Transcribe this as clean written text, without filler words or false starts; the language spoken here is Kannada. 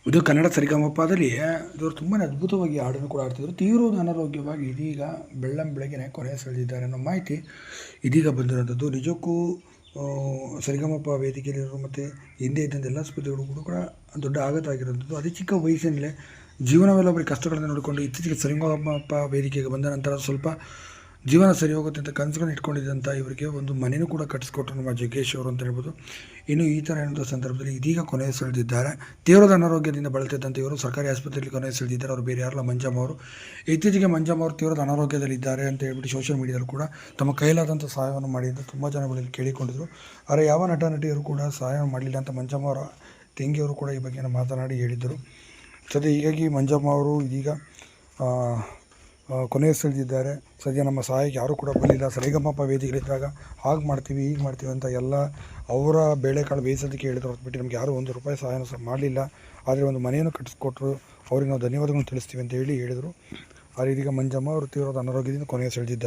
ಇದು ಕನ್ನಡ ಸರಿಗಮಪದಲ್ಲಿ ಇವರು ತುಂಬಾ ಅದ್ಭುತವಾಗಿ ಹಾಡನ್ನು ಕೂಡ ಆಡ್ತಿದ್ರು. ತೀವ್ರವಾದ ಅನಾರೋಗ್ಯವಾಗಿ ಇದೀಗ ಬೆಳ್ಳಂಬೆಳಗ್ಗೆನೆ ಕೊನೆ ಸೆಳೆದಿದ್ದಾರೆ ಅನ್ನೋ ಮಾಹಿತಿ ಇದೀಗ ಬಂದಿರೋಂಥದ್ದು. ನಿಜಕ್ಕೂ ಸರಿಗಮಪ ವೇದಿಕೆಯಲ್ಲಿರೋ ಮತ್ತು ಹಿಂದೆ ಇದ್ದಂಥ ಎಲ್ಲ ಸ್ಪರ್ಧಿಗಳು ಕೂಡ ದೊಡ್ಡ ಆಘಾತ ಆಗಿರೋಂಥದ್ದು. ಅತಿ ಚಿಕ್ಕ ವಯಸ್ಸಿನಲ್ಲೇ ಜೀವನವೆಲ್ಲ ಬರೀ ಕಷ್ಟಗಳನ್ನು ನೋಡಿಕೊಂಡು ಇತ್ತೀಚೆಗೆ ಸರಿಗಮಪ ವೇದಿಕೆಗೆ ಬಂದ ನಂತರ ಸ್ವಲ್ಪ ಜೀವನ ಸರಿ ಹೋಗುತ್ತೆ ಅಂತ ಕನಸುಗಳನ್ನ ಇಟ್ಕೊಂಡಿದ್ದಂಥ ಇವರಿಗೆ ಒಂದು ಮನೆಯೂ ಕೂಡ ಕಟ್ಟಿಸ್ಕೊಟ್ರು ನಮ್ಮ ಜಗ್ಗೇಶ್ ಅವರು ಅಂತ ಹೇಳ್ಬೋದು. ಇನ್ನು ಈ ಥರ ಏನೋ ಸಂದರ್ಭದಲ್ಲಿ ಇದೀಗ ಕೊನೆ ಸೆಳೆದಿದ್ದಾರೆ. ತೀವ್ರದ ಅನಾರೋಗ್ಯದಿಂದ ಬಳಲ್ತಿದ್ದಂಥ ಇವರು ಸರ್ಕಾರಿ ಆಸ್ಪತ್ರೆಯಲ್ಲಿ ಕೊನೆ ಸೆಳೆದಿದ್ದಾರೆ. ಅವರು ಬೇರೆ ಯಾರಲ್ಲ, ಮಂಜಮ್ಮ ಅವರು. ಇತ್ತೀಚೆಗೆ ಮಂಜಮ್ಮ ಅವರು ತೀವ್ರದ ಅನಾರೋಗ್ಯದಲ್ಲಿದ್ದಾರೆ ಅಂತ ಹೇಳ್ಬಿಟ್ಟು ಸೋಷಿಯಲ್ ಮೀಡಿಯಾದಲ್ಲಿ ಕೂಡ ತಮ್ಮ ಕೈಲಾದಂಥ ಸಹಾಯವನ್ನು ಮಾಡಿ ಅಂತ ತುಂಬ ಜನ ಬಳಿ ಕೇಳಿಕೊಂಡಿದ್ರು. ಆದರೆ ಯಾವ ನಟ ನಟಿಯರು ಕೂಡ ಸಹಾಯ ಮಾಡಲಿಲ್ಲ ಅಂತ ಮಂಜಮ್ಮ ಅವರ ತಂಗಿಯವರು ಕೂಡ ಈ ಬಗ್ಗೆ ಮಾತನಾಡಿ ಹೇಳಿದ್ದರು. ಸದ್ಯ ಹೀಗಾಗಿ ಮಂಜಮ್ಮ ಅವರು ಇದೀಗ ಕೊನೆ ಸೆಳೆದಿದ್ದಾರೆ. ಸದ್ಯ ನಮ್ಮ ಸಹಾಯಕ್ಕೆ ಯಾರೂ ಕೂಡ ಬರಲಿಲ್ಲ. ಸರಿಗಮಪ ವೇದಿಕೆಗಳಿದ್ದಾಗ ಹಾಗೆ ಮಾಡ್ತೀವಿ ಹೀಗೆ ಮಾಡ್ತೀವಿ ಅಂತ ಎಲ್ಲ ಅವರ ಬೇಳೆಕಾಳು ಬೇಯಿಸೋದಕ್ಕೆ ಹೇಳಿದ್ರು ಹೊರತುಬಿಟ್ಟು ನಮಗೆ ಯಾರೂ ₹1 ಸಹಾಯನೂ ಸಹ ಮಾಡಲಿಲ್ಲ. ಆದರೆ ಒಂದು ಮನೆಯನ್ನು ಕಟ್ಟಿಸ್ಕೊಟ್ರು, ಅವ್ರಿಗೆ ನಾವು ಧನ್ಯವಾದಗಳನ್ನು ತಿಳಿಸ್ತೀವಿ ಅಂತ ಹೇಳಿದರು. ಆದರೆ ಇದೀಗ ಮಂಜಮ್ಮ ಅವರು ತೀವ್ರವಾದ ಅನಾರೋಗ್ಯದಿಂದ ಕೊನೆ ಸೆಳೆದಿದ್ದಾರೆ.